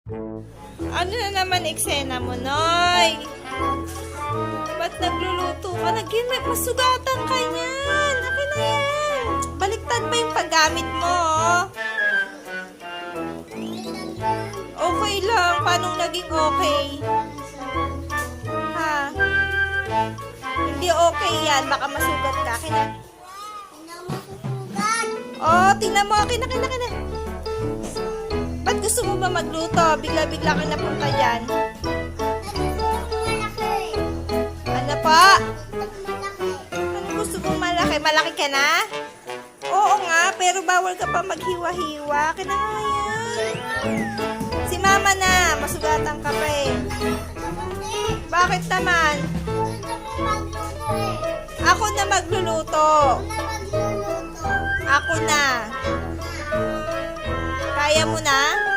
Ano na naman eksena mo, Noy? Ba't nagluluto ka? Masugatan ka niyan. Akin na yan. Baliktad pa yung paggamit mo, oh. Okay lang. Paano naging okay? Ha? Hindi okay yan. Baka masugat ka. Akin na. Oh, tingnan mo. Akin na. Ba't gusto mo ba magluto? Bigla-bigla ka napunta dyan. Ano pa? Ano gusto mong malaki? Malaki ka na? Oo nga, pero bawal ka pa maghiwa-hiwa. Akin na nga yan. Si mama na. Masugatan ka pa eh. Bakit naman? Ako na magluluto. Ako na. Kaya mo na?